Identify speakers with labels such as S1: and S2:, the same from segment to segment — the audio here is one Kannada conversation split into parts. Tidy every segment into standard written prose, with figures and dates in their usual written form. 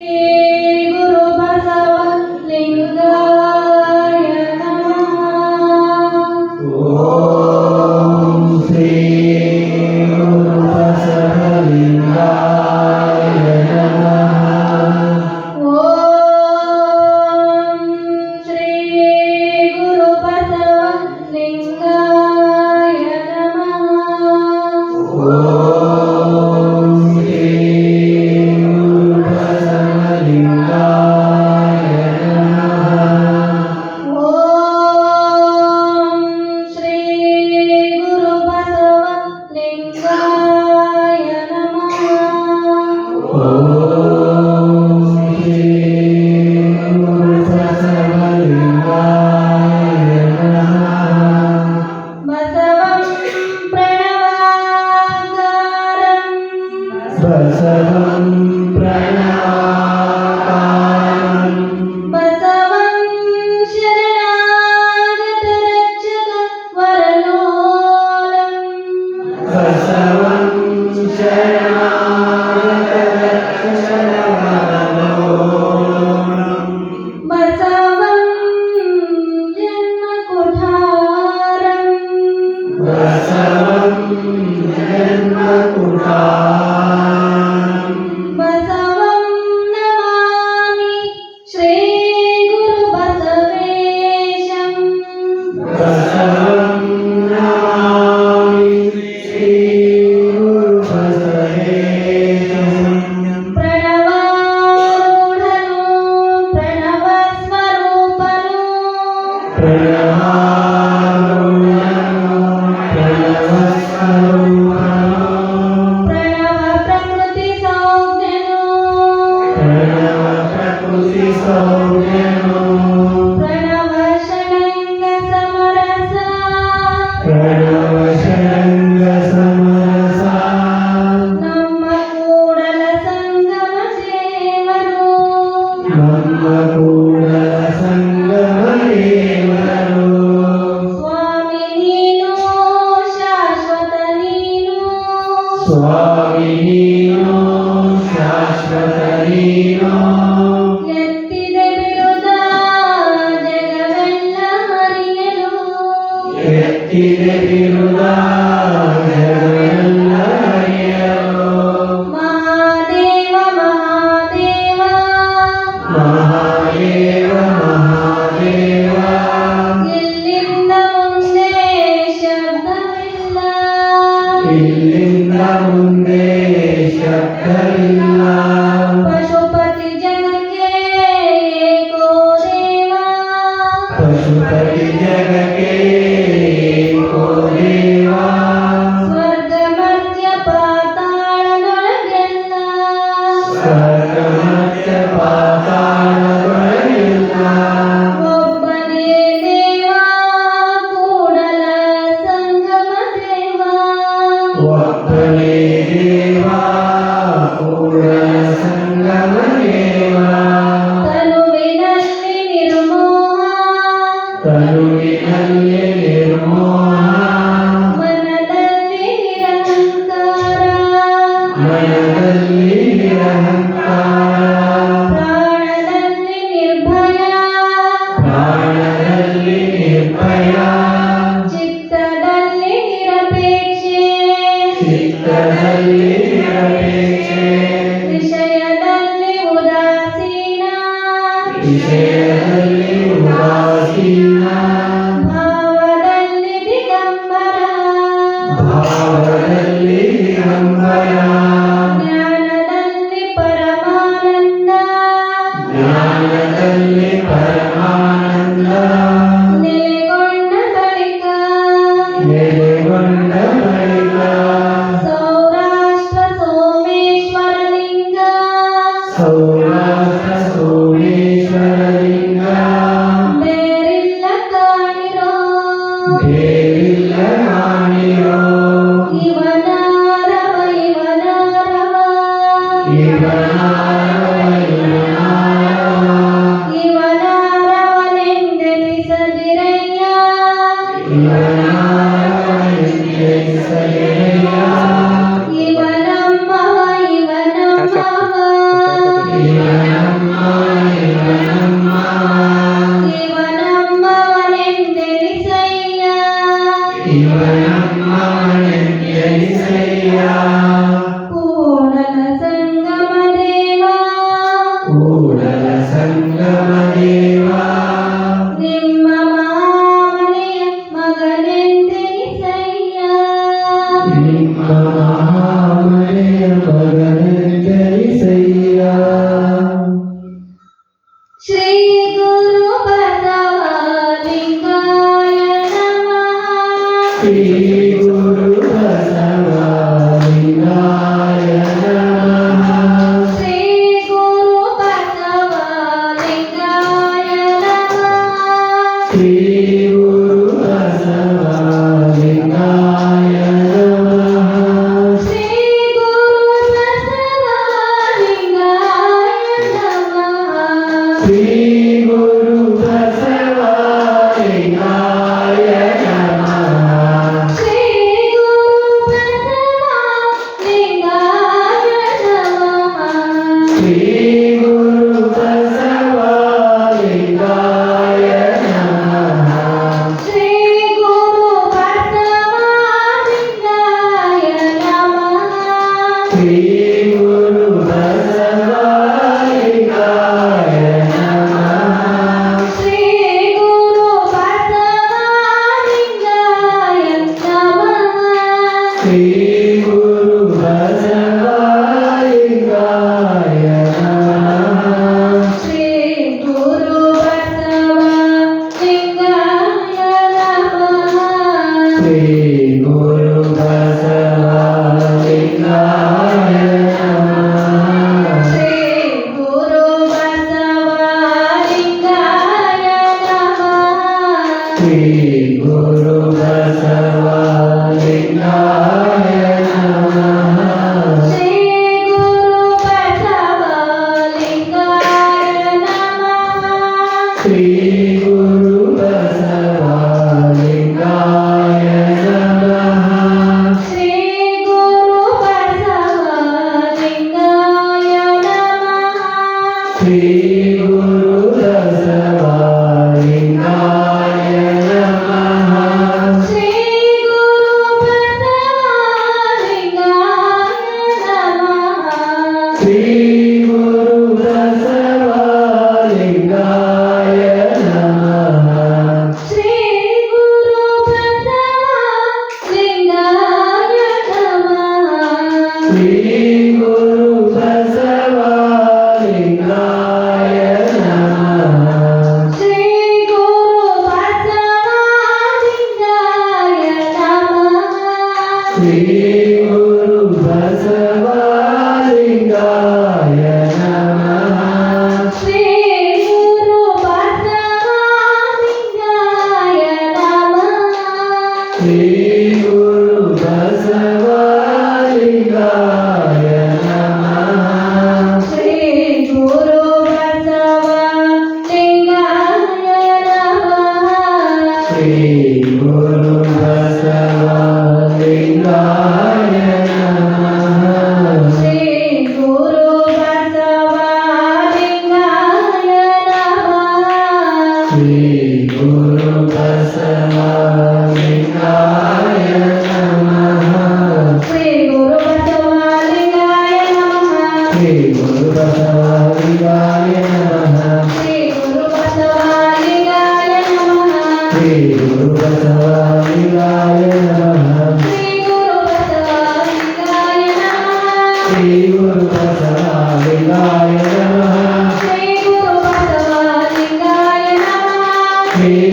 S1: ಇವನಮ್ಮ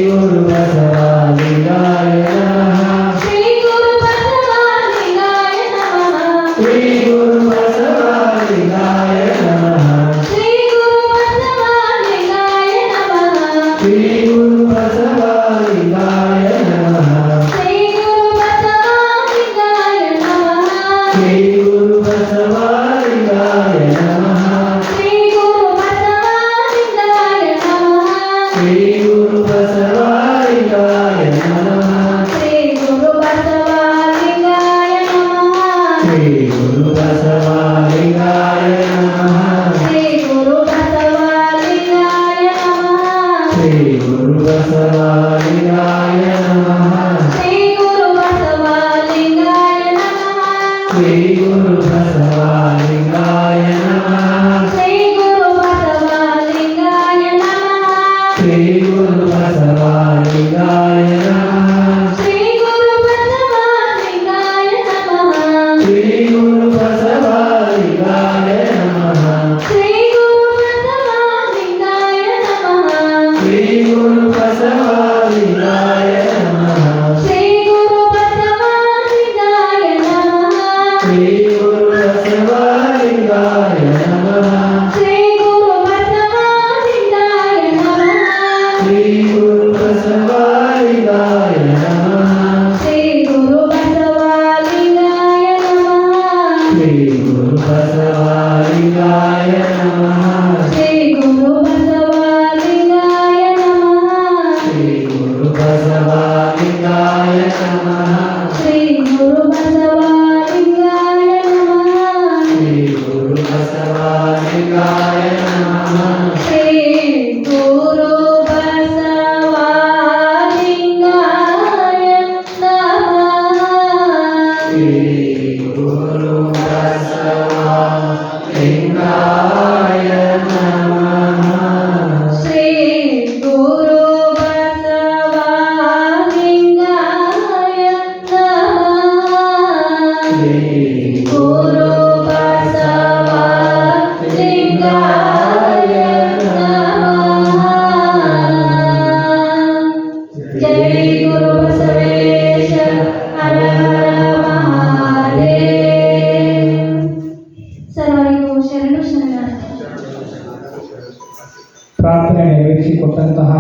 S1: Guru Bhagavad ಪ್ರಾರ್ಥನೆ ನೆರವೇರಿಸಿಕೊಟ್ಟಂತಹ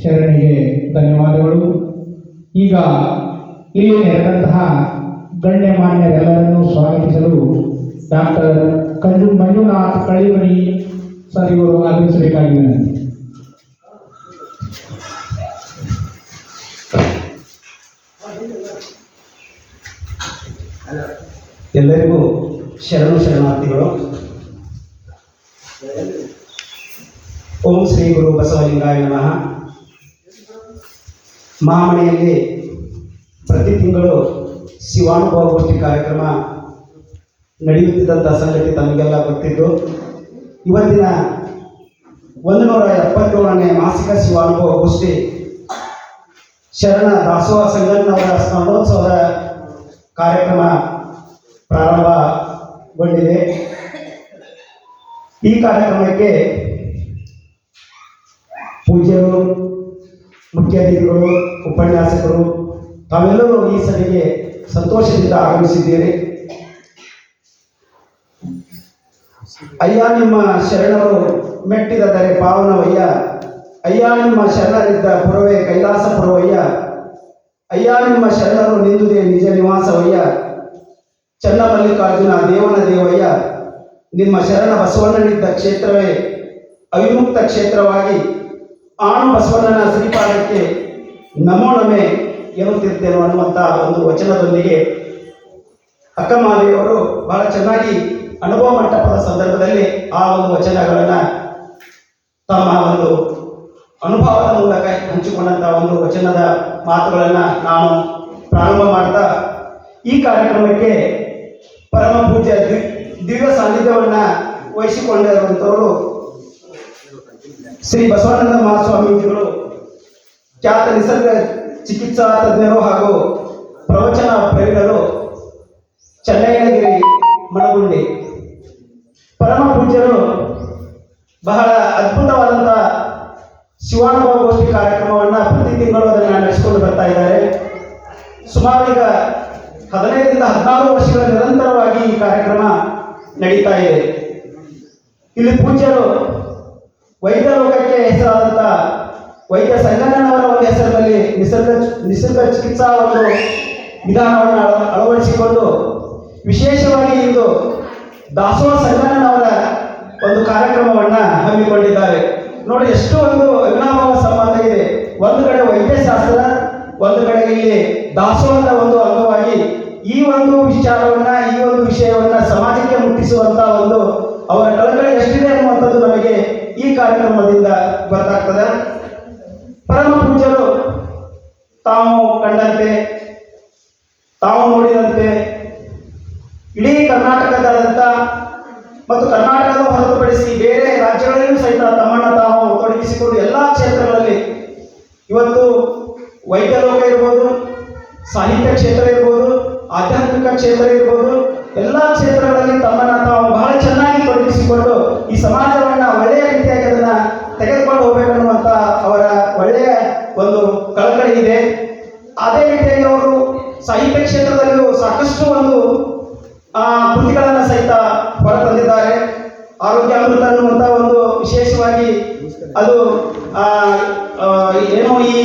S1: ಶರಣರಿಗೆ ಧನ್ಯವಾದಗಳು. ಈಗ ಇಲ್ಲಿ ನೆರೆದಂತಹ ಗಣ್ಯಮಾನ್ಯರೆಲ್ಲರನ್ನೂ ಸ್ವಾಗತಿಸಲು ಡಾಕ್ಟರ್ ಮಂಜುನಾಥ್ ಕಳಿಮನಿ ಸರ್ ಇವರು ಆಗಮಿಸಬೇಕಾಗಿದೆ.
S2: ಎಲ್ಲರಿಗೂ ಶರಣಾರ್ಥಿಗಳು. ಓಂ ಶ್ರೀ ಗುರು ಬಸವಲಿಂಗಾಯ ನಮಃ. ಮಹಾಮನೆಯಲ್ಲಿ ಪ್ರತಿ ತಿಂಗಳು ಶಿವಾನುಭವ ಗೋಷ್ಠಿ ಕಾರ್ಯಕ್ರಮ ನಡೆಯುತ್ತಿದ್ದಂಥ ಸಂಗತಿ ತಮಗೆಲ್ಲ ಗೊತ್ತಿದ್ದು, ಇವತ್ತಿನ 177ನೇ ಮಾಸಿಕ ಶಿವಾನುಭವ ಗೋಷ್ಠಿ ಶರಣ ದಾಸೋಹ ಸಂಘಟನವರ ಸ್ಮರಣೋತ್ಸವದ ಕಾರ್ಯಕ್ರಮ ಪ್ರಾರಂಭಗೊಂಡಿದೆ. ಈ ಕಾರ್ಯಕ್ರಮಕ್ಕೆ ಪೂಜ್ಯರು, ಮುಖ್ಯ ಅತಿಥಿಗಳು, ಉಪನ್ಯಾಸಕರು ತಾವೆಲ್ಲರೂ ಈ ಸಭೆಗೆ ಸಂತೋಷದಿಂದ ಆಗಮಿಸಿದ್ದೀರಿ. ಅಯ್ಯ ನಿಮ್ಮ ಶರಣರು ಮೆಟ್ಟಿದರೆ ಪಾವನವಯ್ಯ, ಅಯ್ಯ ನಿಮ್ಮ ಶರಣರಿದ್ದ ಪುರವೇ ಕೈಲಾಸ ಪುರವಯ್ಯ, ಅಯ್ಯ ನಿಮ್ಮ ಶರಣರು ನಿಂದುದೇ ನಿಜ ನಿವಾಸವಯ್ಯ, ಚನ್ನಮಲ್ಲಿಕಾರ್ಜುನ ದೇವನ ದೇವಯ್ಯ, ನಿಮ್ಮ ಶರಣ ಬಸವಣ್ಣನಿದ್ದ ಕ್ಷೇತ್ರವೇ ಅವಿಮುಕ್ತ ಕ್ಷೇತ್ರವಾಗಿ ಆಣು ಬಸವಣ್ಣನ ಶ್ರೀಪಾದಕ್ಕೆ ನಮೋ ನಮೆ ಎನ್ನುತ್ತಿರ್ತೇನೆ ಅನ್ನುವಂಥ ಒಂದು ವಚನದೊಂದಿಗೆ ಅಕ್ಕಮಾದೇವರು ಬಹಳ ಚೆನ್ನಾಗಿ ಅನುಭವ ಮಂಟಪದ ಸಂದರ್ಭದಲ್ಲಿ ಆ ಒಂದು ವಚನಗಳನ್ನು ತಮ್ಮ ಒಂದು ಅನುಭವದ ಮೂಲಕ ಹಂಚಿಕೊಂಡಂಥ ಒಂದು ವಚನದ ಮಾತುಗಳನ್ನು ನಾನು ಪ್ರಾರಂಭ ಮಾಡ್ತಾ ಈ ಕಾರ್ಯಕ್ರಮಕ್ಕೆ ಪರಮ ಪೂಜ್ಯ ದಿವ್ಯ ಸಾನ್ನಿಧ್ಯವನ್ನು ವಹಿಸಿಕೊಂಡಿರುವಂಥವರು ಶ್ರೀ ಬಸವಾನಂದ ಮಹಾಸ್ವಾಮೀಜಿಗಳು, ಖ್ಯಾತ ನಿಸರ್ಗ ಚಿಕಿತ್ಸಾ ತಜ್ಞರು ಹಾಗೂ ಪ್ರವಚನ ಪ್ರೇಮಿಗಳು, ಚನ್ನಯ್ಯನಗಿರಿ ಮಣಗುಂಡಿ. ಪರಮ ಪೂಜ್ಯರು ಬಹಳ ಅದ್ಭುತವಾದಂಥ ಶಿವಾನುಭವ ಗೋಷ್ಠಿ ಕಾರ್ಯಕ್ರಮವನ್ನು ಪ್ರತಿ ತಿಂಗಳು ಅದನ್ನು ನಡೆಸಿಕೊಂಡು ಬರ್ತಾ ಇದ್ದಾರೆ. ಸುಮಾರು ಈಗ 15ರಿಂದ 16 ವರ್ಷಗಳ ನಿರಂತರವಾಗಿ ಈ ಕಾರ್ಯಕ್ರಮ ನಡೀತಾ ಇದೆ. ಇಲ್ಲಿ ಪೂಜ್ಯರು ವೈದ್ಯ ಲೋಕಕ್ಕೆ ಹೆಸರಾದಂಥ ವೈದ್ಯ ಸಂಗಣ್ಣನವರ ಒಂದು ಹೆಸರಿನಲ್ಲಿ ನಿಸರ್ಗ ಚಿಕಿತ್ಸಾ ಒಂದು ವಿಧಾನವನ್ನು ಅಳವಡಿಸಿಕೊಂಡು ವಿಶೇಷವಾಗಿ ಇಂದು ದಾಸೋಹ ಸಂಗಣ್ಣನವರ ಒಂದು ಕಾರ್ಯಕ್ರಮವನ್ನು ಹಮ್ಮಿಕೊಂಡಿದ್ದಾರೆ. ನೋಡಿ, ಎಷ್ಟು ಒಂದು ಅವಿನಾಭಾವ ಸಂಬಂಧ ಇದೆ. ಒಂದು ಕಡೆ ವೈದ್ಯಶಾಸ್ತ್ರ, ಒಂದು ಕಡೆ ಇಲ್ಲಿ ದಾಸೋಹದ ಒಂದು ಅಂಗವಾಗಿ ಈ ಒಂದು ವಿಚಾರವನ್ನ, ಈ ಒಂದು ವಿಷಯವನ್ನ ಸಮಾಜಕ್ಕೆ ಮುಟ್ಟಿಸುವಂತ ಒಂದು ಅವರ ಕಳಕಳಿ ಎಷ್ಟಿದೆ ಅನ್ನುವಂಥದ್ದು ನಮಗೆ ಈ ಕಾರ್ಯಕ್ರಮದಿಂದ ಗೊತ್ತಾಗ್ತದೆ. ಪರಮ ಪೂಜ್ಯರು ತಾವು ಕಂಡಂತೆ, ತಾವು ನೋಡಿದಂತೆ ಇಡೀ ಕರ್ನಾಟಕದಾದ್ಯಂತ ಮತ್ತು ಕರ್ನಾಟಕದ ಹೊರತುಪಡಿಸಿ ಬೇರೆ ರಾಜ್ಯಗಳಲ್ಲೂ ಸಹಿತ ತಮ್ಮನ್ನು ತಾವು ತೊಡಗಿಸಿಕೊಂಡು ಎಲ್ಲ ಕ್ಷೇತ್ರಗಳಲ್ಲಿ ಇವತ್ತು ವೈದ್ಯ ಲೋಕ ಇರ್ಬೋದು, ಸಾಹಿತ್ಯ ಕ್ಷೇತ್ರ ಇರ್ಬೋದು, ಆಧ್ಯಾತ್ಮಿಕ ಕ್ಷೇತ್ರ ಇರ್ಬೋದು, ಎಲ್ಲ ಕ್ಷೇತ್ರಗಳಲ್ಲಿ ತಮ್ಮನ್ನು ತಾವು ಬಹಳ ಚೆನ್ನಾಗಿ ತೊಡಗಿಸಿಕೊಂಡು ಈ ಸಮಾಜವನ್ನು ಒಳ್ಳೆಯ ರೀತಿಯಾಗಿ ಅದನ್ನು ತೆಗೆದುಕೊಂಡು ಹೋಗಬೇಕನ್ನುವಂಥ ಅವರ ಒಳ್ಳೆಯ ಒಂದು ಕಳಕಳಿ ಇದೆ. ಅದೇ ರೀತಿಯಾಗಿ ಅವರು ಸಾಹಿತ್ಯ ಕ್ಷೇತ್ರದಲ್ಲೂ ಸಾಕಷ್ಟು ಒಂದು ಕೃತಿಗಳನ್ನು ಸಹಿತ ಹೊರತಂದಿದ್ದಾರೆ. ಆರೋಗ್ಯಾಮೃತ ಅನ್ನುವಂಥ ಒಂದು ವಿಶೇಷವಾಗಿ ಅದು ಏನೋ ಈ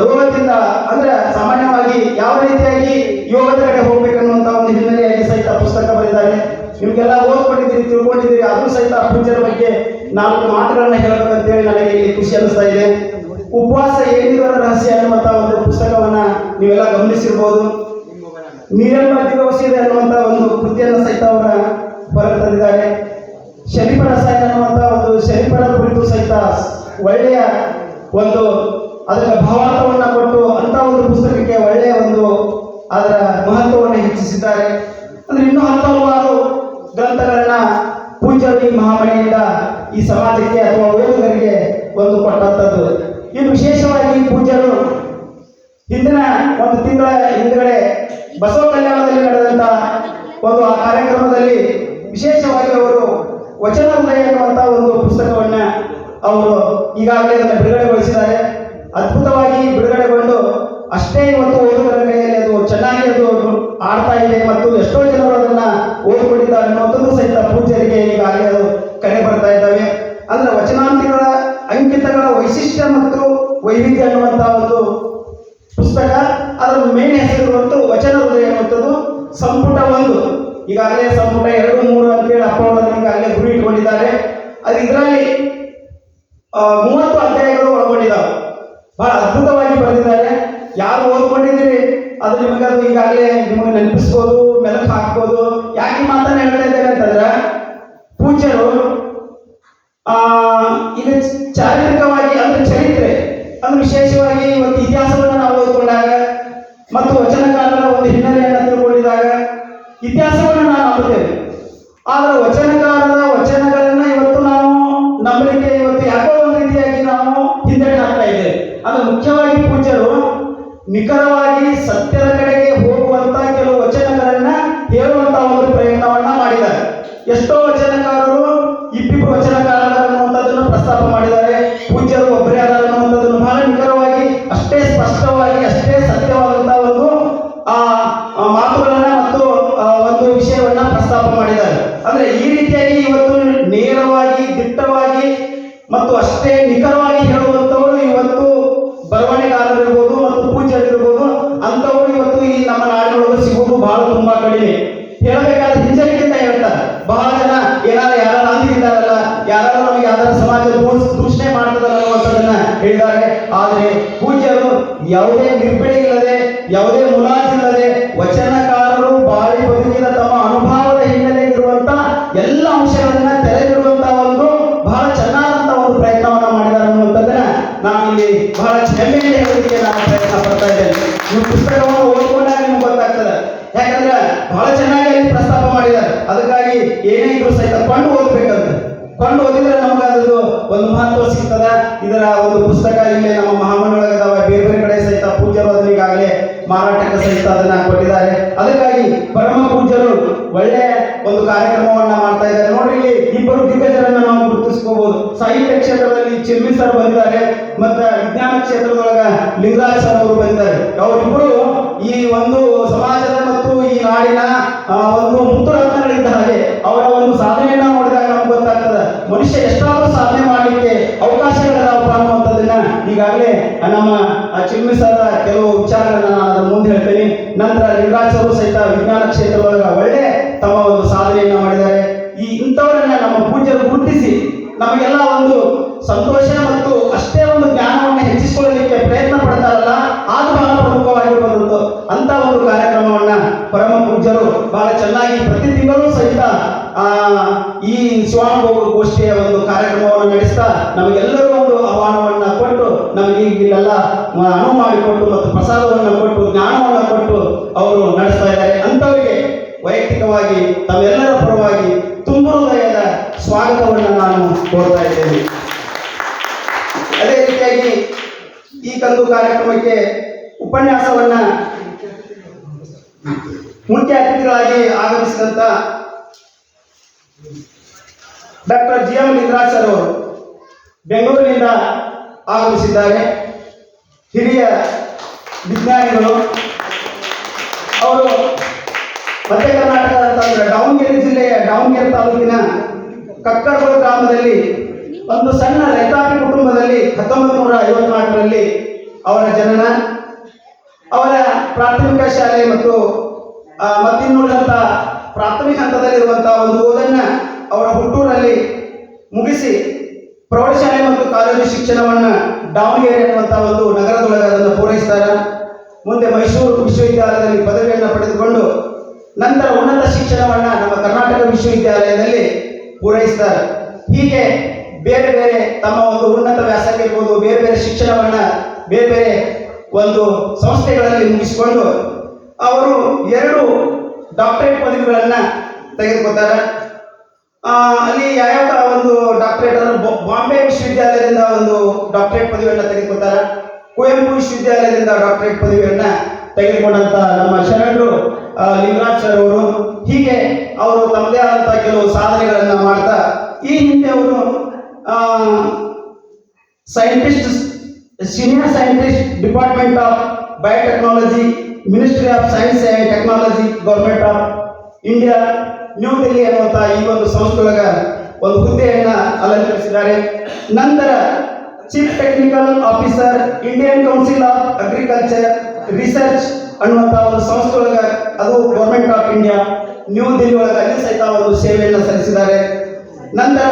S2: ರೋಗದಿಂದ ಅಂದ್ರೆ ಸಾಮಾನ್ಯವಾಗಿ ಯಾವ ರೀತಿಯಾಗಿ ಯೋಗದ ಕಡೆ ಹೋಗ್ಬೇಕನ್ನುವಂಥ ಒಂದು ಹಿನ್ನೆಲೆಯಾಗಿ ಸಹಿತ ಪುಸ್ತಕ ಬರೆದಿದ್ದಾರೆ. ನಿಮಗೆಲ್ಲ ಓದ್ಕೊಂಡಿದ್ದೀರಿ, ತಿಳ್ಕೊಂಡಿದ್ದೀರಿ. ಆದರೂ ಸಹಿತ ಪೂಜ್ಯರ ಬಗ್ಗೆ 4 ಮಾತುಗಳನ್ನ ಹೇಳಬೇಕಂತೇಳಿ ನನಗೆ ಇಲ್ಲಿ ಖುಷಿ ಅನ್ನಿಸ್ತಾ ಇದೆ. ಉಪವಾಸ ಏನಿದರ ರಹಸ್ಯ ಅನ್ನುವಂಥ ಒಂದು ಪುಸ್ತಕವನ್ನ ನೀವೆಲ್ಲ ಗಮನಿಸಿರ್ಬೋದು. ನೀರೆಂಬ ದಿವಸಿದೆ ಅನ್ನುವಂಥ ಒಂದು ಕೃತಿಯನ್ನು ಸಹಿತ ಅವರ ಹೊರಗೆ ತಂದಿದ್ದಾರೆ. ಶರೀಫ ರಸಾಯನ ಅನ್ನುವಂಥ ಒಂದು ಶರೀಫರ ಕುರಿತು ಸಹಿತ ಒಳ್ಳೆಯ ಒಂದು ಅದರ ಭಾವಾರ್ಥವನ್ನು ಕೊಟ್ಟು ಅಂತ ಒಂದು ಪುಸ್ತಕಕ್ಕೆ ಒಳ್ಳೆಯ ಒಂದು ಅದರ ಮಹತ್ವವನ್ನು ಹೆಚ್ಚಿಸಿದ್ದಾರೆ. ಅಂದ್ರೆ ಇನ್ನೂ ಹಲವಾರು ಗ್ರಂಥಗಳನ್ನ ಪೂಜ್ಯರು ಈ ಮಹಾಮನೆಯಿಂದ ಈ ಸಮಾಜಕ್ಕೆ ಅಥವಾ ಓದುಗರಿಗೆ ಒಂದು ಕೊಟ್ಟಂಥದ್ದು. ಇನ್ನು ವಿಶೇಷವಾಗಿ ಪೂಜ್ಯರು ಹಿಂದಿನ ಒಂದು ತಿಂಗಳ ಹಿಂದುಗಡೆ ಬಸವ ಕಲ್ಯಾಣದಲ್ಲಿ ನಡೆದಂತ ಒಂದು ಆ ಕಾರ್ಯಕ್ರಮದಲ್ಲಿ ವಿಶೇಷವಾಗಿ ಅವರು ವಚನ ಹೃದಯ ಎನ್ನುವಂತ ಒಂದು ಪುಸ್ತಕವನ್ನ ಅವರು ಈಗಾಗಲೇ ಅದನ್ನು ಬಿಡುಗಡೆಗೊಳಿಸಿದ್ದಾರೆ. ಅದ್ಭುತವಾಗಿ ಬಿಡುಗಡೆಗೊಂಡು ಅಷ್ಟೇ ಇವತ್ತು ಓದುಗರ ಕೈಯಲ್ಲಿ ಅದು ಚೆನ್ನಾಗಿ ಅದು ಆಡ್ತಾ ಇದೆ ಮತ್ತು ಎಷ್ಟೋ ಜನರು ಅದನ್ನ ಓದಿಕೊಂಡಿದ್ದಾರೆ ಅನ್ನುವಂಥದ್ದು ಸಹಿತ ಪೂಜ್ಯರಿಗೆ ಈಗಾಗಲೇ ಅದು ಕರೆ ಬರ್ತಾ ಇದ್ದಾವೆ. ಅಂದ್ರೆ ವಚನಾಂತಿಗಳ ಅಂಕಿತಗಳ ವೈಶಿಷ್ಟ್ಯ ಮತ್ತು ವೈವಿಧ್ಯ ಅನ್ನುವಂತಹ ಒಂದು ಪುಸ್ತಕ. ಅದರ ಮೇನ್ ಹೆಸರು ಮತ್ತು ವಚನ ಹೃದಯ ಅನ್ನುವಂಥದ್ದು ಸಂಪುಟ 1. ಈಗಾಗಲೇ ಸಂಪುಟ 2, 3 ಅಂತೇಳಿ ಅಪ್ಪವನ್ನು ಈಗಾಗಲೇ ಗುರಿ ಇಟ್ಕೊಂಡಿದ್ದಾರೆ. ಅದು ಇದರಲ್ಲಿ 30 ಅಧ್ಯಾಯಗಳು ಒಳಗೊಂಡಿದ್ದಾವೆ. ಬಹಳ ಅದ್ಭುತವಾಗಿ ಬರೆದಿದ್ದಾರೆ. ಯಾರು ಓದ್ಕೊಂಡಿದ್ದೀರಿ ಅದು ನಿಮಗೆ ಅದು ಈಗಾಗಲೇ ನಿಮಗೆ ನೆನಪಿಸ್ಬೋದು, ಮೆಲುಕು ಹಾಕ್ಬೋದು. ಯಾಕೆ ಮಾತನ್ನ ಹೇಳ್ತಾ ಇದ್ದೇನೆ ಅಂತಂದ್ರೆ ಪೂಜ್ಯರು ಈಗ ಚಾರಿತ್ರಿಕವಾಗಿ ಅಂದ್ರೆ ಚರಿತ್ರೆ ಅಂದ್ರೆ ವಿಶೇಷವಾಗಿ ಇವತ್ತು ಇತಿಹಾಸವನ್ನು ನಾವು ಓದ್ಕೊಂಡಾಗ ಮತ್ತು ವಚನಕಾರರ ಒಂದು ಹಿನ್ನೆಲೆಯನ್ನು ತಿಳ್ಕೊಂಡಿದ್ದಾಗ ಇತಿಹಾಸವನ್ನು ನಾವು ನಂಬುತ್ತೇವೆ. ಆದರೆ ವಚನಕಾರರ ವಚನಗಳನ್ನ ಇವತ್ತು ನಾವು ನಂಬಲಿಕ್ಕೆ ಇವತ್ತು ಯಾಕೋ ಒಂದು ರೀತಿಯಾಗಿ ನಾವು ಹಿಂದೆಡೆ ಹಾಕ್ತಾ ಇದ್ದೇವೆ. ಅದು ಮುಖ್ಯವಾಗಿ ಪೂಜ್ಯರು ನಿಖರವಾಗಿ ಸತ್ಯದ ಕಡೆಗೆ ಹೋಗುವಂತ ಕೆಲವು ವಚನಗಳನ್ನ ಹೇಳುವಂತ ಒಂದು ಪ್ರಯತ್ನವನ್ನ ಮಾಡಿದ್ದಾರೆ. ಎಷ್ಟೋ ವಚನಕಾರರು ಇಬ್ಬಿಬ್ಬರು ವಚನಕಾರರು ಅನ್ನುವಂಥದ್ದನ್ನು ಪ್ರಸ್ತಾಪ ಮಾಡಿದ್ದಾರೆ. ಪೂಜ್ಯರು ಒಬ್ಬರೇ ಆಧಾರ ಅನ್ನುವಂಥದ್ದನ್ನು ಬಹಳ ನಿಖರವಾಗಿ ಅಷ್ಟೇ ಸ್ಪಷ್ಟವಾಗಿ ಅಷ್ಟೇ ಸತ್ಯವಾದಂತಹ ಒಂದು ಮಾತುಗಳನ್ನ ಮತ್ತು ಒಂದು ವಿಷಯವನ್ನ ಪ್ರಸ್ತಾಪ ಮಾಡಿದ್ದಾರೆ. ಅಂದ್ರೆ ಈ ರೀತಿಯಾಗಿ ಇವತ್ತು ನೇರವಾಗಿ ದಿಟ್ಟವಾಗಿ ಮತ್ತು ಅಷ್ಟೇ ನಿಖರವಾಗಿ ಹೇಳುವಂಥವರು ಇವತ್ತು ಬರವಣಿಗೆಗಾರರಿರ್ಬೋದು ಮತ್ತು ಪೂಜ್ಯರಿರ್ಬೋದು ಅಂಥವ್ರು ಇವತ್ತು ಈ ನಮ್ಮ ನಾಡಿನೊಳಗೆ ಸಿಗುವುದು ಬಹಳ ತುಂಬಾ ಕಡಿಮೆ. ಹೇಳಬೇಕಾದ ಹಿಂಜರಿಕೆಯಿಂದ ಹೇಳ್ತಾರೆ. ಬಹಳ ಜನ ಯಾರು ಅಂದಿದ್ದಾರಲ್ಲ, ಯಾರು ನಮಗೆ ಯಾವ್ದಾರ ಸಮಾಜ ದೂಷಣೆ ಮಾಡ್ತದಲ್ಲ ಅನ್ನುವಂಥದ್ದನ್ನ ಹೇಳಿದ್ದಾರೆ. ಆದರೆ ಪೂಜ್ಯರು ಯಾವುದೇ ನಿರ್ಬಿಡಿ ಇಲ್ಲದೆ ಯಾವುದೇ ಮುಲಾಜಿಲ್ಲದೆ ವಚನಕಾರರು ಬಾಳಿ ಬದುಕಿದ ತಮ್ಮ ಅನುಭವದ ಹಿನ್ನೆಲೆ ಇರುವಂತ ಎಲ್ಲ ಅಂಶಗಳನ್ನ ತೆರೆದಿರುವಂತಹ ಒಂದು ಬಹಳ ಚೆನ್ನಾದಂತ ಒಂದು ಪ್ರಯತ್ನವನ್ನ ಮಾಡಿದ್ದಾರೆ ಅನ್ನುವಂಥದ್ದನ್ನ ನಾನು ಇಲ್ಲಿ ಬಹಳ ಹೆಮ್ಮೆಯಿಂದ ಹೇಳಲಿಕ್ಕೆ ನಾನು ಪ್ರಯತ್ನ ಪಡ್ತಾ ಇದ್ದೇನೆ. ನೀವು ಪುಸ್ತಕವನ್ನು ಓದ್ಕೊಂಡಾಗ ನಿಮ್ಗೆ ಗೊತ್ತಾಗ್ತದೆ. ಯಾಕಂದ್ರೆ ಬಹಳ ಚೆನ್ನಾಗಿ ಅಲ್ಲಿ ಪ್ರಸ್ತಾಪ ಮಾಡಿದ್ದಾರೆ. ಅದಕ್ಕಾಗಿ ಏನೇ ಇದ್ರು ಸಹಿತ ಕೊಂಡು ಓದಬೇಕಂತ ಕೊಂಡು ಓದಿದ್ರೆ ನಮ್ಗೆ ಅದರದ್ದು ಒಂದು ಮಹತ್ವ ಸಿಗ್ತದ. ಇದರ ಒಂದು ಪುಸ್ತಕ ಇಲ್ಲೇ ನಮ್ಮ ಮಹಾಮಂಡಳಗದಾವ, ಬೇರೆ ಬೇರೆ ಕಡೆ ಸಹಿತ ಪೂಜ್ಯರು ಅದನ್ನ ಈಗಾಗಲೇ ಮಾರಾಟಕ್ಕೆ ಸಹಿತ ಅದನ್ನ ಕೊಟ್ಟಿದ್ದಾರೆ. ಅದಕ್ಕಾಗಿ ಪರಮ ಪೂಜ್ಯರು ಒಳ್ಳೆ ಒಂದು ಕಾರ್ಯಕ್ರಮವನ್ನ ಮಾಡ್ತಾ ಇದ್ದಾರೆ. ನೋಡ್ರಿ, ಇಲ್ಲಿ ಇಬ್ಬರು ದಿಗ್ಗಜರನ್ನ ನಾವು ಗುರುತಿಸ್ಕೋಬಹುದು. ಸಾಹಿತ್ಯ ಕ್ಷೇತ್ರದಲ್ಲಿ ಚಿರ್ಮಿ ಸರ್ ಬಂದಿದ್ದಾರೆ, ಮತ್ತೆ ವಿಜ್ಞಾನ ಕ್ಷೇತ್ರದೊಳಗ ಲಿಂಗರಾಜ್ ಸರ್ ಅವರು ಬಂದಿದ್ದಾರೆ. ಅವರಿಬ್ಬರು ಈ ಒಂದು ಸಮಾಜದ ಮತ್ತು ಈ ನಾಡಿನ ಒಂದು ಮುತ್ತುರತ್ನಗಳಿದ್ದ ಹಾಗೆ ಅವರ ಒಂದು ಸಾಧನೆಯನ್ನ ನೋಡಿದಾಗ ನಮ್ಗೆ ಗೊತ್ತಾಗ್ತದೆ ಮನುಷ್ಯ ಎಷ್ಟಾದ್ರೂ ಸಾಧನೆ ಮಾಡಲಿಕ್ಕೆ ಅವಕಾಶಗಳಿದಾವಪ್ಪ ಅನ್ನುವಂಥದ್ದನ್ನ ಈಗಾಗಲೇ ನಮ್ಮ ಚಿರ್ಮಿ ಸರ್ ಕೆಲವು ವಿಚಾರಗಳನ್ನ ನಾನು ಅದರ ಮುಂದೆ ಹೇಳ್ತೇನೆ. ನಂತರ ಲಿಂಗರಾಜ್ ಅವರು ಸಹಿತ ವಿಜ್ಞಾನ ಕ್ಷೇತ್ರದೊಳಗ ಒಳ್ಳೆ ತಮ್ಮ ಒಂದು ಸಾಧನೆಯನ್ನ ಮಾಡಿದ್ದಾರೆ. ಈ ಇಂಥವರನ್ನ ನಮ್ಮ ಪೂಜ್ಯರು ಗುರುತಿಸಿ ನಮಗೆಲ್ಲ ಒಂದು ಸಂತೋಷ ಮತ್ತು ಅಷ್ಟೇ ಒಂದು ಜ್ಞಾನವನ್ನು ಹೆಚ್ಚಿಸಿಕೊಳ್ಳಲಿಕ್ಕೆ ಪ್ರಯತ್ನ ಪಡ್ತಾರಲ್ಲ, ಅದು ಬಹಳ ಪ್ರಮುಖವಾಗಿರುವಂಥದ್ದು. ಅಂತ ಒಂದು ಕಾರ್ಯಕ್ರಮವನ್ನ ಪರಮ ಪೂಜ್ಯರು ಬಹಳ ಚೆನ್ನಾಗಿ ಪ್ರತಿ ತಿಂಗಳು ಸಹಿತ ಈ ಶಿವಾನುಭವ ಗೋಷ್ಠಿಯ ಒಂದು ಕಾರ್ಯಕ್ರಮವನ್ನು ನಡೆಸ್ತಾ ನಮಗೆಲ್ಲರೂ ಒಂದು ಆಹ್ವಾನವನ್ನ ಕೊಟ್ಟು ನಮಗೆ ಇಲ್ಲೆಲ್ಲ ಅನುವು ಮಾಡಿಕೊಟ್ಟು ಮತ್ತು ಪ್ರಸಾದವನ್ನು ಕೊಟ್ಟು ಜ್ಞಾನವನ್ನು ಕೊಟ್ಟು ಅವರು ನಡೆಸ್ತಾ ಇದ್ದಾರೆ. ಅಂಥವರಿಗೆ ವೈಯಕ್ತಿಕವಾಗಿ ತಮ್ಮೆಲ್ಲರ ಪರವಾಗಿ ತುಂಬು ಹೃದಯದ ಸ್ವಾಗತವನ್ನು ನಾನು ಕೋರ್ತಾ ಇದ್ದೇನೆ. ಅದೇ ರೀತಿಯಾಗಿ ಈ ಕಂದು ಕಾರ್ಯಕ್ರಮಕ್ಕೆ ಉಪನ್ಯಾಸವನ್ನ ಮುಖ್ಯ ಅತಿಥಿಗಳಾಗಿ ಆಗಮಿಸಿದಂತ doctor G M Lingaraj sir ಅವರು ಬೆಂಗಳೂರಿನಿಂದ ಆಗಮಿಸಿದ್ದಾರೆ. ಹಿರಿಯ ವಿಜ್ಞಾನಿಗಳು. ಅವರು ಮಧ್ಯ ಕರ್ನಾಟಕ ಅಂತಂದ್ರೆ ದಾವಣಗೆರೆ ಜಿಲ್ಲೆಯ ದಾವಣಗೆರೆ ತಾಲೂಕಿನ ಕಕ್ಕರಗೋಳ ಗ್ರಾಮದಲ್ಲಿ ಒಂದು ಸಣ್ಣ ರೈತಾಪಿ ಕುಟುಂಬದಲ್ಲಿ 1954ರಲ್ಲಿ ಅವರ ಜನನ. ಅವರ ಪ್ರಾಥಮಿಕ ಶಾಲೆ ಮತ್ತು ಮತ್ತಿನ್ನುಳಿದಂಥ ಪ್ರಾಥಮಿಕ ಹಂತದಲ್ಲಿರುವಂತಹ ಒಂದು ಓದನ್ನ ಅವರ ಹುಟ್ಟೂರಲ್ಲಿ ಮುಗಿಸಿ ಪ್ರೌಢಶಾಲೆ ಮತ್ತು ಕಾಲೇಜು ಶಿಕ್ಷಣವನ್ನ ದಾವಣಗೆರೆ ಎನ್ನುವಂತಹ ಒಂದು ನಗರದೊಳಗೆ ಅದನ್ನು ಪೂರೈಸ್ತಾರೆ. ಮುಂದೆ ಮೈಸೂರು ವಿಶ್ವವಿದ್ಯಾಲಯದಲ್ಲಿ ಪದವಿಯನ್ನು ಪಡೆದುಕೊಂಡು ನಂತರ ಉನ್ನತ ಶಿಕ್ಷಣವನ್ನ ನಮ್ಮ ಕರ್ನಾಟಕ ವಿಶ್ವವಿದ್ಯಾಲಯದಲ್ಲಿ ಪೂರೈಸ್ತಾರೆ. ಹೀಗೆ ಬೇರೆ ಬೇರೆ ತಮ್ಮ ಒಂದು ಉನ್ನತ ವ್ಯಾಸಂಗ ಇರ್ಬೋದು, ಬೇರೆ ಬೇರೆ ಶಿಕ್ಷಣವನ್ನ ಬೇರೆ ಬೇರೆ ಒಂದು ಸಂಸ್ಥೆಗಳಲ್ಲಿ ಮುಗಿಸಿಕೊಂಡು ಅವರು 2 ಡಾಕ್ಟರೇಟ್ ಪದವಿಗಳನ್ನ ತೆಗೆದುಕೊತಾರೆ. ಅಲ್ಲಿ ಯಾವ್ಯಾವ ಒಂದು ಡಾಕ್ಟರೇಟ್ ಅಂದ್ರೆ ಬಾಂಬೆ ವಿಶ್ವವಿದ್ಯಾಲಯದಿಂದ ಒಂದು ಡಾಕ್ಟರೇಟ್ ಪದವಿಯನ್ನ ತೆಗೆದುಕೊತಾರೆ. ಕುವೆಂಪು ವಿಶ್ವವಿದ್ಯಾಲಯದಿಂದ ಡಾಕ್ಟರೇಟ್ ಪದವಿಯನ್ನ ತೆಗೆದುಕೊಂಡಂತ ನಮ್ಮ ಶರಣರು ಲಿಂಗರಾಜ್ ಸರ್ ಅವರು. ಹೀಗೆ ಅವರು ತಮ್ಮದೇ ಆದಂತಹ ಕೆಲವು ಸಾಧನೆಗಳನ್ನ ಮಾಡ್ತಾ ಈ ಹಿಂದೆ ಅವರು scientist, senior scientist, department of biotechnology, ministry of science and technology, government of India, New Delhi ಅನ್ನುವಂತಹ ಈ ಒಂದು ಸಂಸ್ಥೆಯೊಳಗ ಒಂದು ಹುದ್ದೆಯನ್ನ ಅಲಂಕರಿಸಿದ್ದಾರೆ. ನಂತರ chief technical officer, Indian council of agriculture research ಅನ್ನುವಂತಹ ಒಂದು ಸಂಸ್ಥೆಯೊಳಗ, ಅದು government of India, New Delhi ಒಳಗ ಅಲ್ಲಿ ಸಹಿತ ಒಂದು ಸೇವೆಯನ್ನು ಸಲ್ಲಿಸಿದ್ದಾರೆ. ನಂತರ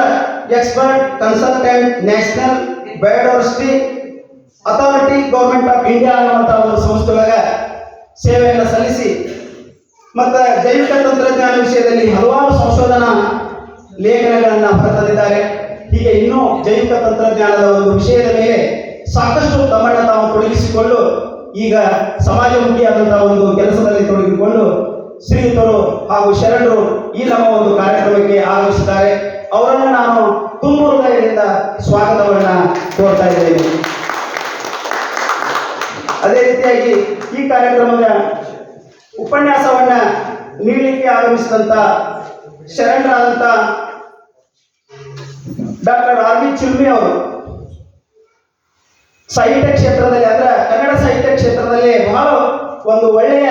S2: expert consultant, national biodiversity authority, government of India ಅನ್ನುವಂತಹ ಒಂದು ಸಂಸ್ಥೆಯೊಳಗ ಸೇವೆಯನ್ನು ಸಲ್ಲಿಸಿ ಮತ್ತು ಜೈವಿಕ ತಂತ್ರಜ್ಞಾನ ವಿಷಯದಲ್ಲಿ ಹಲವಾರು ಸಂಶೋಧನಾ ಲೇಖನಗಳನ್ನು ಹೊರತಂದಿದ್ದಾರೆ. ಹೀಗೆ ಇನ್ನೂ ಜೈವಿಕ ತಂತ್ರಜ್ಞಾನದ ಒಂದು ವಿಷಯದ ಮೇಲೆ ಸಾಕಷ್ಟು ತಮ್ಮನ್ನು ತಾವು ತೊಡಗಿಸಿಕೊಂಡು ಈಗ ಸಮಾಜಮುಖಿಯಾದಂತಹ ಒಂದು ಕೆಲಸದಲ್ಲಿ ತೊಡಗಿಕೊಂಡು ಶ್ರೀಯುತರು ಹಾಗೂ ಶರಣರು ಈ ನಮ್ಮ ಒಂದು ಕಾರ್ಯಕ್ರಮಕ್ಕೆ ಆಗಮಿಸಿದ್ದಾರೆ. ಅವರನ್ನು ನಾನು ತುಂಬ ಹೃದಯದಿಂದ ಸ್ವಾಗತವನ್ನ ಕೋರ್ತಾ ಇದ್ದೇನೆ. ಅದೇ ರೀತಿಯಾಗಿ ಈ ಕಾರ್ಯಕ್ರಮದ ಉಪನ್ಯಾಸವನ್ನ ನೀಡಲಿಕ್ಕೆ ಆಗಮಿಸಿದಂತ ಶರಣರಾದಂತ ಡಾಕ್ಟರ್ ಆರ್ ವಿ ಚಿಲ್ಮಿ ಅವರು ಸಾಹಿತ್ಯ ಕ್ಷೇತ್ರದಲ್ಲಿ ಅಂದ್ರೆ ಕನ್ನಡ ಸಾಹಿತ್ಯ ಕ್ಷೇತ್ರದಲ್ಲಿ ಬಹಳ ಒಂದು ಒಳ್ಳೆಯ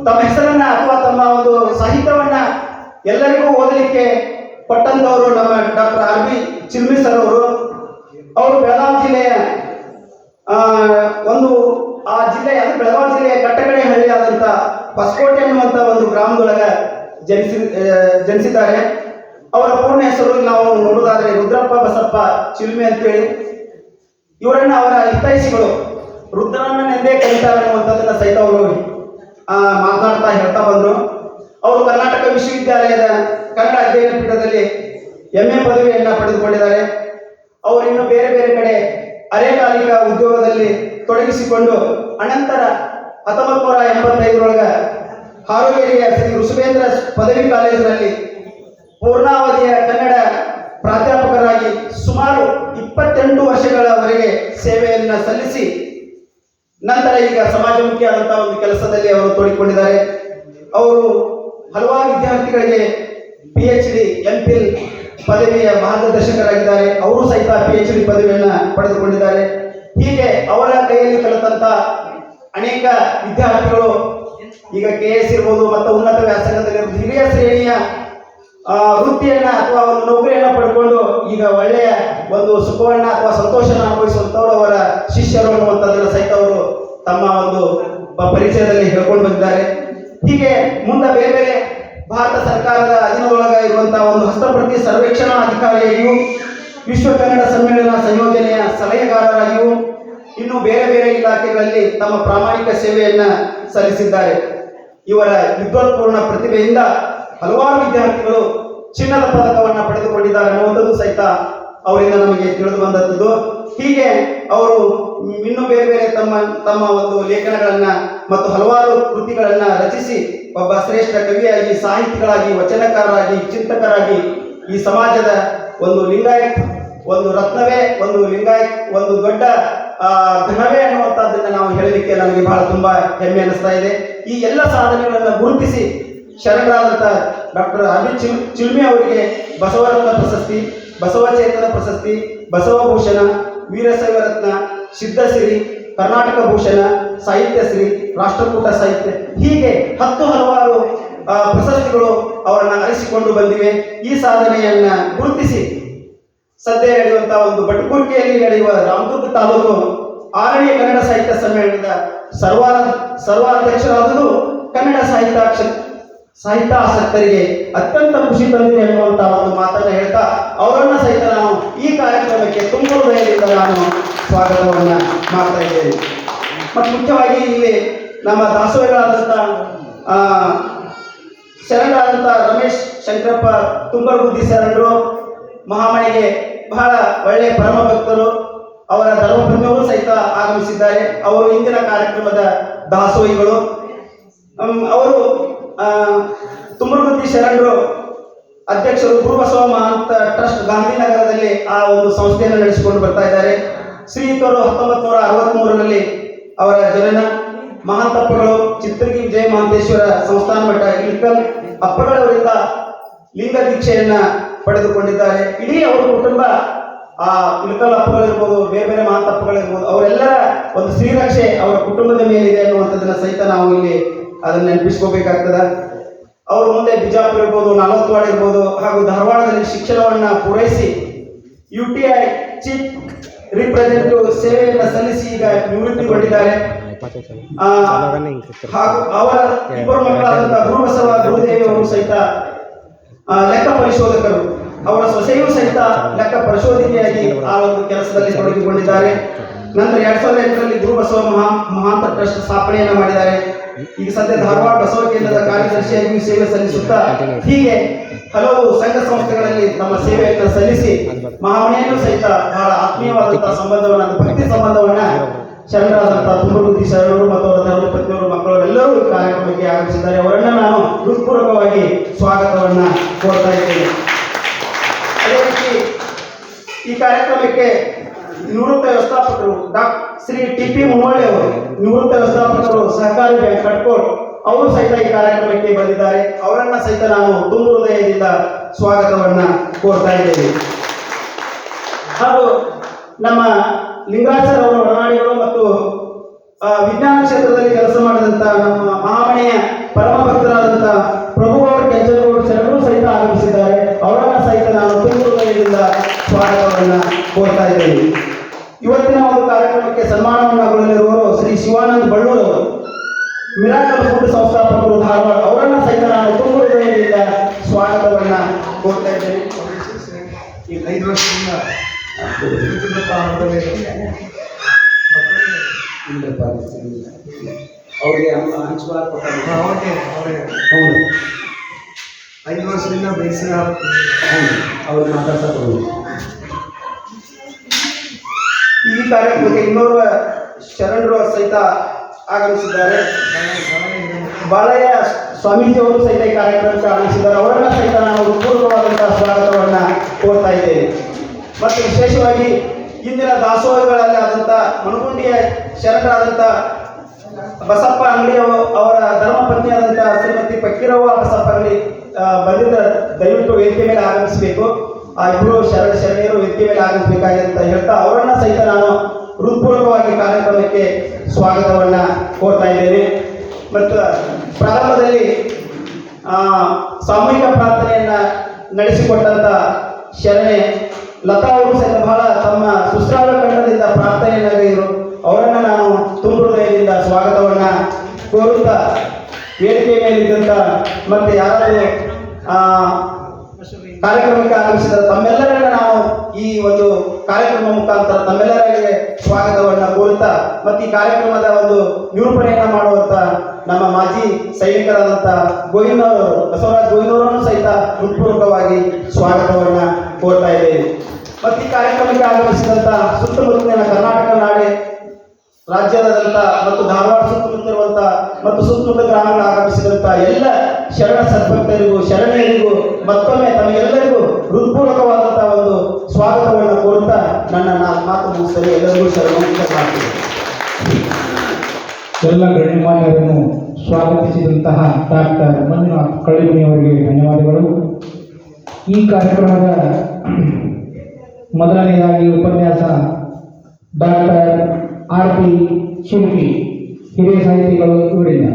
S2: ತಮ್ಮ ಹೆಸರನ್ನ ಅಥವಾ ತಮ್ಮ ಒಂದು ಸಾಹಿತ್ಯವನ್ನ ಎಲ್ಲರಿಗೂ ಓದಲಿಕ್ಕೆ ಕೊಟ್ಟಂತವರು ನಮ್ಮ ಡಾಕ್ಟರ್ ಆರ್ ವಿ ಚಿಲ್ಮಿ ಸರ್ ಅವರು. ಅವರು ಬೆಳಗಾವಿ ಜಿಲ್ಲೆಯ ಒಂದು ಆ ಜಿಲ್ಲೆಯ ಅದು ಬೆಳಗಾವಿ ಜಿಲ್ಲೆಯ ಕಟ್ಟಕಡೆಹಳ್ಳಿ ಆದಂತ ಹೊಸಕೋಟೆ ಅನ್ನುವಂತ ಒಂದು ಗ್ರಾಮದೊಳಗ ಜನಿಸಿದ್ದಾರೆ. ಅವರ ಪೂರ್ಣ ಹೆಸರು ನಾವು ನೋಡುವುದಾದ್ರೆ ರುದ್ರಪ್ಪ ಬಸಪ್ಪ ಚಿಲ್ಮೆ ಅಂತೇಳಿ. ಇವರನ್ನ ಅವರ ಹಿತೈಷಿಗಳು ರುದ್ರಣ್ಣನೆಂದೇ ಕರೀತಾರೆ ಅನ್ನುವಂಥದ್ದನ್ನ ಸಹಿತ ಅವರು ಮಾತನಾಡ್ತಾ ಹೇಳ್ತಾ ಬಂದರು. ಅವರು ಕರ್ನಾಟಕ ವಿಶ್ವವಿದ್ಯಾಲಯದ ಕನ್ನಡ ಅಧ್ಯಯನ ಪೀಠದಲ್ಲಿ MA ಪದವಿಯನ್ನ ಪಡೆದುಕೊಂಡಿದ್ದಾರೆ. ಅವರು ಇನ್ನು ಬೇರೆ ಬೇರೆ ಕಡೆ ಅರೆಕಾಲಿಕ ಉದ್ಯೋಗದಲ್ಲಿ ತೊಡಗಿಸಿಕೊಂಡು ಅನಂತರ 1985 ಹಾರೋಗೇರಿಯ ಶ್ರೀ ಋಷಭೇಂದ್ರ ಪದವಿ ಕಾಲೇಜಿನಲ್ಲಿ ಪೂರ್ಣಾವಧಿಯ ಕನ್ನಡ ಪ್ರಾಧ್ಯಾಪಕರಾಗಿ ಸುಮಾರು 28 ವರ್ಷಗಳವರೆಗೆ ಸೇವೆಯನ್ನು ಸಲ್ಲಿಸಿ ನಂತರ ಈಗ ಸಮಾಜಮುಖಿಯಾದಂತಹ ಒಂದು ಕೆಲಸದಲ್ಲಿ ಅವರು ತೊಡಗಿಕೊಂಡಿದ್ದಾರೆ. ಅವರು ಹಲವಾರು ವಿದ್ಯಾರ್ಥಿಗಳಿಗೆ PhD, MPhil ಪದವಿಯ ಮಾರ್ಗದರ್ಶಕರಾಗಿದ್ದಾರೆ. ಅವರು ಸಹಿತ PhD ಪದವಿಯನ್ನ ಪಡೆದುಕೊಂಡಿದ್ದಾರೆ. ಹೀಗೆ ಅವರ ಕೈಯಲ್ಲಿ ಕಲಿತಂತ ಅನೇಕ ವಿದ್ಯಾರ್ಥಿಗಳು ಈಗ KS ಇರ್ಬೋದು ಮತ್ತು ಉನ್ನತ ವ್ಯಾಸಂಗದಲ್ಲಿ ಹಿರಿಯ ಶ್ರೇಣಿಯ ವೃತ್ತಿಯನ್ನ ಅಥವಾ ಒಂದು ನೌಕರಿಯನ್ನ ಪಡ್ಕೊಂಡು ಈಗ ಒಳ್ಳೆಯ ಒಂದು ಸುಖವನ್ನ ಅಥವಾ ಸಂತೋಷನ ಅನುಭವಿಸುವಂತವರು ಅವರ ಶಿಷ್ಯರು ಅನ್ನುವಂಥದ್ದನ್ನು ಸಹಿತ ಅವರು ತಮ್ಮ ಒಂದು ಪರಿಚಯದಲ್ಲಿ ಹೇಳ್ಕೊಂಡು ಬಂದಿದ್ದಾರೆ. ಹೀಗೆ ಮುಂದೆ ಬೇರೆ ಬೇರೆ ಭಾರತ ಸರ್ಕಾರದ ಅಧೀನದೊಳಗ ಇರುವಂತಹ ಒಂದು ಹಸ್ತಪ್ರತಿ ಸರ್ವೇಕ್ಷಣಾ ಅಧಿಕಾರಿಯಾಗಿಯೂ, ವಿಶ್ವ ಕನ್ನಡ ಸಮ್ಮೇಳನ ಸಂಯೋಜನೆಯ ಸಲಹೆಗಾರರಾಗಿಯೂ, ಇನ್ನು ಬೇರೆ ಬೇರೆ ಇಲಾಖೆಗಳಲ್ಲಿ ತಮ್ಮ ಪ್ರಾಮಾಣಿಕ ಸೇವೆಯನ್ನ ಸಲ್ಲಿಸಿದ್ದಾರೆ. ಇವರ ವಿದ್ವತ್ಪೂರ್ಣ ಪ್ರತಿಭೆಯಿಂದ ಹಲವಾರು ವಿದ್ಯಾರ್ಥಿಗಳು ಚಿನ್ನದ ಪದಕವನ್ನು ಪಡೆದುಕೊಂಡಿದ್ದಾರೆ ಅನ್ನುವಂಥದ್ದು ಸಹಿತ ಅವರಿಂದ ನಮಗೆ ತಿಳಿದು ಬಂದದ್ದು. ಹೀಗೆ ಅವರು ಇನ್ನೂ ಬೇರೆ ಬೇರೆ ತಮ್ಮ ಒಂದು ಲೇಖನಗಳನ್ನ ಮತ್ತು ಹಲವಾರು ಕೃತಿಗಳನ್ನ ರಚಿಸಿ ಒಬ್ಬ ಶ್ರೇಷ್ಠ ಕವಿಯಾಗಿ, ಸಾಹಿತಿಗಳಾಗಿ, ವಚನಕಾರರಾಗಿ, ಚಿಂತಕರಾಗಿ ಈ ಸಮಾಜದ ಒಂದು ಲಿಂಗಾಯತ್ ಒಂದು ರತ್ನವೇ, ಒಂದು ಲಿಂಗಾಯತ್ ಒಂದು ದೊಡ್ಡ ಘನವೇ ಅನ್ನುವಂಥದ್ದನ್ನು ನಾವು ಹೇಳಲಿಕ್ಕೆ ನಮಗೆ ಬಹಳ ತುಂಬಾ ಹೆಮ್ಮೆ ಅನಿಸ್ತಾ ಇದೆ. ಈ ಎಲ್ಲ ಸಾಧನೆಗಳನ್ನು ಗುರುತಿಸಿ ಶರಣರಾದಂಥ ಡಾಕ್ಟರ್ ಆರ್ ವಿ ಚಿಲ್ಮೆ ಅವರಿಗೆ ಬಸವರತ್ನ ಪ್ರಶಸ್ತಿ, ಬಸವಚೇತನ ಪ್ರಶಸ್ತಿ, ಬಸವಭೂಷಣ, ವೀರಶೈವ ರತ್ನ, ಸಿದ್ಧಶ್ರೀ, ಕರ್ನಾಟಕ ಭೂಷಣ, ಸಾಹಿತ್ಯಶ್ರೀ, ರಾಷ್ಟ್ರಕೂಟ ಸಾಹಿತ್ಯ, ಹೀಗೆ ಹಲವಾರು ಪ್ರಶಸ್ತಿಗಳು ಅವರನ್ನು ಅರಿಸಿಕೊಂಡು ಬಂದಿವೆ. ಈ ಸಾಧನೆಯನ್ನ ಗುರುತಿಸಿ ಸದ್ಯ ನಡೆಯುವಂತಹ ಒಂದು ಬಟಕುರ್ಕೆಯಲ್ಲಿ ನಡೆಯುವ ರಾಮದುರ್ಗ ತಾಲೂಕು 6ನೇ ಕನ್ನಡ ಸಾಹಿತ್ಯ ಸಮ್ಮೇಳನದ ಸರ್ವಾಧ್ಯಕ್ಷರಾದುದು ಕನ್ನಡ ಸಾಹಿತ್ಯಾಸಕ್ತರಿಗೆ ಅತ್ಯಂತ ಖುಷಿ ತಂದಿದೆ ಎನ್ನುವಂತಹ ಒಂದು ಮಾತನ್ನು ಹೇಳ್ತಾ ಅವರನ್ನ ಸಹಿತ ನಾವು ಈ ಕಾರ್ಯಕ್ರಮಕ್ಕೆ ತುಂಬ ಹೃದಯದಿಂದ ನಾನು ಸ್ವಾಗತವನ್ನ ಮಾಡ್ತಾ ಇದ್ದೇನೆ. ಮತ್ತು ಮುಖ್ಯವಾಗಿ ಇಲ್ಲಿ ನಮ್ಮ ದಾಸೋಹಿಗಳಾದಂಥ ಶರಣರಾದಂಥ ರಮೇಶ್ ಶಂಕರಪ್ಪ ತುಂಬರಗುದ್ದಿ ಶರಣರು ಮಹಾಮಣಿಗೆ ಬಹಳ ಒಳ್ಳೆಯ ಪರಮ ಭಕ್ತರು. ಅವರ ಧರ್ಮಪತ್ನಿಯವರು ಸಹಿತ ಆಗಮಿಸಿದ್ದಾರೆ. ಅವರು ಇಂದಿನ ಕಾರ್ಯಕ್ರಮದ ದಾಸೋಹಿಗಳು. ಅವರು ತುಂಬರಗುದ್ದಿ ಶರಣರು ಅಧ್ಯಕ್ಷರು ಗುರುಬಸವ ಮಹಾಂತ ಟ್ರಸ್ಟ್ ಗಾಂಧಿನಗರದಲ್ಲಿ ಆ ಒಂದು ಸಂಸ್ಥೆಯನ್ನು ನಡೆಸಿಕೊಂಡು ಬರ್ತಾ ಇದ್ದಾರೆ. ಶ್ರೀಯುತರು 1963ರಲ್ಲಿ ಅವರ ಜನನ. ಮಹಾಂತಪ್ಪಗಳು ಚಿತ್ರಗಿ ವಿಜಯ ಮಹಾಂತೇಶ್ವರ ಸಂಸ್ಥಾನ ಮಠ ಇಳಕಲ್ ಅಪ್ಪಗಳವರಿಂದ ಲಿಂಗ ದೀಕ್ಷೆಯನ್ನ ಪಡೆದುಕೊಂಡಿದ್ದಾರೆ. ಇಡೀ ಅವರ ಕುಟುಂಬ ಆ ಇಳಕಲ್ ಅಪ್ಪಗಳಿರ್ಬೋದು, ಬೇರೆ ಬೇರೆ ಮಹಾಂತಪ್ಪಗಳಿರ್ಬೋದು, ಅವರೆಲ್ಲರ ಒಂದು ಶ್ರೀರಕ್ಷೆ ಅವರ ಕುಟುಂಬದ ಮೇಲಿದೆ ಅನ್ನುವಂಥದ್ದನ್ನ ಸಹಿತ ನಾವು ಇಲ್ಲಿ ಅದನ್ನ ನೆನಪಿಸ್ಕೋಬೇಕಾಗ್ತದ. ಅವರು ಮುಂದೆ ಬಿಜಾಪುರ ಇರ್ಬೋದು, ನಾಲ್ವತ್ವಾಡ ಇರ್ಬೋದು ಹಾಗೂ ಧಾರವಾಡದಲ್ಲಿ ಶಿಕ್ಷಣವನ್ನ ಪೂರೈಸಿ UTI ಚೀಫ್ ರಿಪ್ರೆಸೆಂಟೇಟಿವ್ ಸೇವೆಯನ್ನು ಸಲ್ಲಿಸಿ ಈಗ ನಿವೃತ್ತಿಗೊಂಡಿದ್ದಾರೆ. ಹಾಗೂ ಅವರ ಇಬ್ಬರು ಮಕ್ಕಳಾದಂತಹ ಗುರುಬಸವ ಗುರುದೇವಿ ಅವರು ಸಹಿತ ಲೆಕ್ಕ ಪರಿಶೋಧಕರು. ಅವರ ಸೊಸೆಯೂ ಸಹಿತ ಲೆಕ್ಕ ಪರಿಶೋಧನೆಯಾಗಿ ಆ ಒಂದು ಕೆಲಸದಲ್ಲಿ ತೊಡಗಿಕೊಂಡಿದ್ದಾರೆ. ನಂತರ 2008ರಲ್ಲಿ ಗುರುಬಸವ ಮಹಾಂತ ಟ್ರಸ್ಟ್ ಸ್ಥಾಪನೆಯನ್ನ ಮಾಡಿದ್ದಾರೆ. ಈಗ ಸದ್ಯ ಧಾರವಾಡ ಬಸವ ಕೇಂದ್ರದ ಕಾರ್ಯದರ್ಶಿಯಾಗಿ ಸೇವೆ ಸಲ್ಲಿಸುತ್ತಾ ಹೀಗೆ ಹಲವು ಸಂಘ ಸಂಸ್ಥೆಗಳಲ್ಲಿ ತಮ್ಮ ಸೇವೆಯನ್ನು ಸಲ್ಲಿಸಿ ಮಹಾಮಣಿಯನ್ನು ಸಹಿತ ಬಹಳ ಆತ್ಮೀಯವಾದಂತಹ ಸಂಬಂಧವನ್ನ, ಭಕ್ತಿ ಸಂಬಂಧವನ್ನ ಶರಣರಾದಂತಹ ತುಂಬರಗುದ್ದಿ ಶರಣರು ಮತ್ತು ಅವರ ಧರ್ಮಪತ್ನಿಯವರು ಮಕ್ಕಳು ಎಲ್ಲರೂ ಈ ಕಾರ್ಯಕ್ರಮಕ್ಕೆ ಆಗಮಿಸಿದ್ದಾರೆ. ಅವರನ್ನ ನಾನು ಹೃತ್ಪೂರ್ವಕವಾಗಿ ಸ್ವಾಗತವನ್ನ ಕೋರ್ತಾ ಇದ್ದೇನೆ. ಅದೇ ರೀತಿ ಈ ಕಾರ್ಯಕ್ರಮಕ್ಕೆ ನಿವೃತ್ತ ವ್ಯವಸ್ಥಾಪಕರು ಶ್ರೀ TP ಮುನ್ನೋಳಿ ಅವರು, ನಿವೃತ್ತ ವ್ಯವಸ್ಥಾಪಕರು ಸಹಕಾರಿ ಬ್ಯಾಂಕ್ ಕಟ್ಕೋಡ್, ಅವರು ಸಹಿತ ಈ ಕಾರ್ಯಕ್ರಮಕ್ಕೆ ಬಂದಿದ್ದಾರೆ. ಅವರನ್ನ ಸಹಿತ ನಾನು ತುಂಬ ಹೃದಯದಿಂದ ಸ್ವಾಗತವನ್ನ ಕೋರ್ತಾ ಇದ್ದೇನೆ. ಹಾಗೂ ನಮ್ಮ ಲಿಂಗರಾಜರ್ ಅವರ ಒಡನಾಡಿಗಳು ಮತ್ತು ವಿಜ್ಞಾನ ಕ್ಷೇತ್ರದಲ್ಲಿ ಕೆಲಸ ಮಾಡಿದಂಥ ನಮ್ಮ ಮಹಾಮಣಿಯ ಪರಮ ಭಕ್ತರಾದಂಥ ಪ್ರಭುಗೌಡ ಕೆಂಚನಗೌಡ ಶರಣರು ಸಹಿತ ಆಗಮಿಸಿದ್ದಾರೆ. ಅವರನ್ನ ಸಹಿತ ನಾನು ತುಂಬ ಹೃದಯದಿಂದ ಸ್ವಾಗತವನ್ನ ಕೋರ್ತಾ ಇದ್ದೇನೆ. ಇವತ್ತಿನ ಒಂದು ಕಾರ್ಯಕ್ರಮಕ್ಕೆ ಸನ್ಮಾನವನ್ನಗೊಳ್ಳಲಿರುವವರು ಶ್ರೀ ಶಿವಾನಂದ ಬಳ್ಳೂರ್ ಅವರು, ಮಿರಾಕಲ್ ಫುಡ್ ಸಂಸ್ಥಾಪಕರು ಧಾರವಾಡ, ಅವರನ್ನ ಸಹಿತ ನಾನು ತುಂಬ ಹೃದಯದಿಂದ ಸ್ವಾಗತವನ್ನ ಕೋರ್ತಾ ಇದ್ದೇನೆ.
S3: ಈ 5 ವರ್ಷದಿಂದ
S2: ಅವ್ರಿಗೆ ಹಂಚಬಾರ್ದು.
S3: 5 ವರ್ಷದಿಂದ ಬೇಯಿಸಿ
S2: ಅವ್ರು ಮಾತಾಡ್ತಾರೆ. ಈ ಕಾರ್ಯಕ್ರಮಕ್ಕೆ ಇನ್ನೋರ್ವ ಶರಣರು ಸಹಿತ ಆಗಮಿಸಿದ್ದಾರೆ. ಬಾಳಯ್ಯ ಸ್ವಾಮೀಜಿ ಅವರು ಸಹಿತ ಈ ಕಾರ್ಯಕ್ರಮಕ್ಕೆ ಆಗಮಿಸಿದ್ದಾರೆ. ಅವರನ್ನ ಸಹಿತ ನಾವು ಪೂರ್ವವಾದಂತಹ ಸ್ವಾಗತವನ್ನ ಕೋರ್ತಾ ಇದ್ದೇವೆ. ಮತ್ತು ವಿಶೇಷವಾಗಿ ಇಂದಿನ ದಾಸೋಹಗಳಲ್ಲಿ ಆದಂಥ ಮನಗುಂಡಿಯ ಶರಣರಾದಂಥ ಬಸಪ್ಪ ಅಂಗಡಿ ಅವರ ಧರ್ಮಪತ್ನಿಯಾದಂಥ ಶ್ರೀಮತಿ ಪಕ್ಕೀರವ್ವ ಬಸಪ್ಪ ಅಂಗಡಿ ಬಂದಿದ್ದ ದಯವಿಟ್ಟು ವೇದಿಕೆ ಮೇಲೆ ಆಗಮಿಸಬೇಕು. ಆ ಇಬ್ಬರು ಶರಣೆಯರು ವೇದಿಕೆ ಮೇಲೆ ಆಗಮಿಸಬೇಕಾಗಿ ಅಂತ ಹೇಳ್ತಾ ಅವರನ್ನ ಸಹಿತ ನಾನು ಹೃತ್ಪೂರ್ವಕವಾಗಿ ಕಾರ್ಯಕ್ರಮಕ್ಕೆ ಸ್ವಾಗತವನ್ನ ಕೋರ್ತಾ ಇದ್ದೇನೆ. ಮತ್ತು ಪ್ರಾರಂಭದಲ್ಲಿ ಸಾಮೂಹಿಕ ಪ್ರಾರ್ಥನೆಯನ್ನ ನಡೆಸಿಕೊಟ್ಟಂತ ಶರಣೆ ಲತಾ ಅವರು ಸಹಿತ ಬಹಳ ತಮ್ಮ ಸುಶ್ರಾವ್ಯ ಕಂಡದಿಂದ ಪ್ರಾರ್ಥನೆಯನ್ನ ಗೈದರು. ಅವರನ್ನ ನಾನು ತುಂಬ ಹೃದಯದಿಂದ ಸ್ವಾಗತವನ್ನ ಕೋರುತ್ತಾ ವೇದಿಕೆ ಮೇಲಿದ್ದಂಥ ಮತ್ತೆ ಯಾರಾದರೂ ಕಾರ್ಯಕ್ರಮಕ್ಕೆ ಆಗಮಿಸಿದ ತಮ್ಮೆಲ್ಲರನ್ನ ನಾವು ಈ ಒಂದು ಕಾರ್ಯಕ್ರಮ ಮುಖಾಂತರ ತಮ್ಮೆಲ್ಲರಿಗೆ ಸ್ವಾಗತವನ್ನ ಕೋರುತ್ತಾ ಮತ್ತು ಈ ಕಾರ್ಯಕ್ರಮದ ಒಂದು ನಿರೂಪಣೆಯನ್ನ ಮಾಡುವಂತ ನಮ್ಮ ಮಾಜಿ ಸೈನಿಕರಾದಂಥ ಗೋವಿಂದವರು, ಬಸವರಾಜ್ ಗೋವಿಂದವರನ್ನು ಸಹಿತ ಹೃತ್ಪೂರ್ವಕವಾಗಿ ಸ್ವಾಗತವನ್ನ ಕೋರ್ತಾ ಇದ್ದೇವೆ. ಮತ್ತು ಈ ಕಾರ್ಯಕ್ರಮಕ್ಕೆ ಆಗಮಿಸಿದಂಥ ಸುತ್ತಮುತ್ತಲಿನ ಕರ್ನಾಟಕ ನಾಡೆ ರಾಜ್ಯದಾದ್ಯಂತ ಮತ್ತು ಧಾರವಾಡ ಸುತ್ತಮುತ್ತಲಿರುವಂಥ ಮತ್ತು ಸುತ್ತಮುತ್ತ ಗ್ರಾಮಗಳ ಆಗಮಿಸಿದಂಥ ಎಲ್ಲ ಶರಣ ಸದ್ಭಕ್ತರಿಗೂ ಶರಣರಿಗೂ ಮತ್ತೊಮ್ಮೆ ತಮಗೆಲ್ಲರಿಗೂ ಹೃತ್ಪೂರ್ವಕವಾದಂತಹ ಒಂದು ಸ್ವಾಗತವನ್ನು ಕೋರುತ್ತಾ ನನ್ನ ಮಾತು ಮುಗಿಸಲು ಎಲ್ಲರಿಗೂ ಶರಣಾರ್ಥಿ.
S1: ಎಲ್ಲ ಗಣ್ಯಮಾನ್ಯರನ್ನು ಸ್ವಾಗತಿಸಿದಂತಹ ಡಾಕ್ಟರ್ ಮಂಜುನಾಥ್ ಕಳ್ಳಿಮನಿಯವರಿಗೆ ಧನ್ಯವಾದಗಳು. ಈ ಕಾರ್ಯಕ್ರಮದ ಮೊದಲನೆಯದಾಗಿ ಉಪನ್ಯಾಸ ಡಾಕ್ಟರ್ RP ಶಿಲ್ಪಿ, ಹಿರಿಯ ಸಾಹಿತಿಗಳು ಇವರಿಂದ.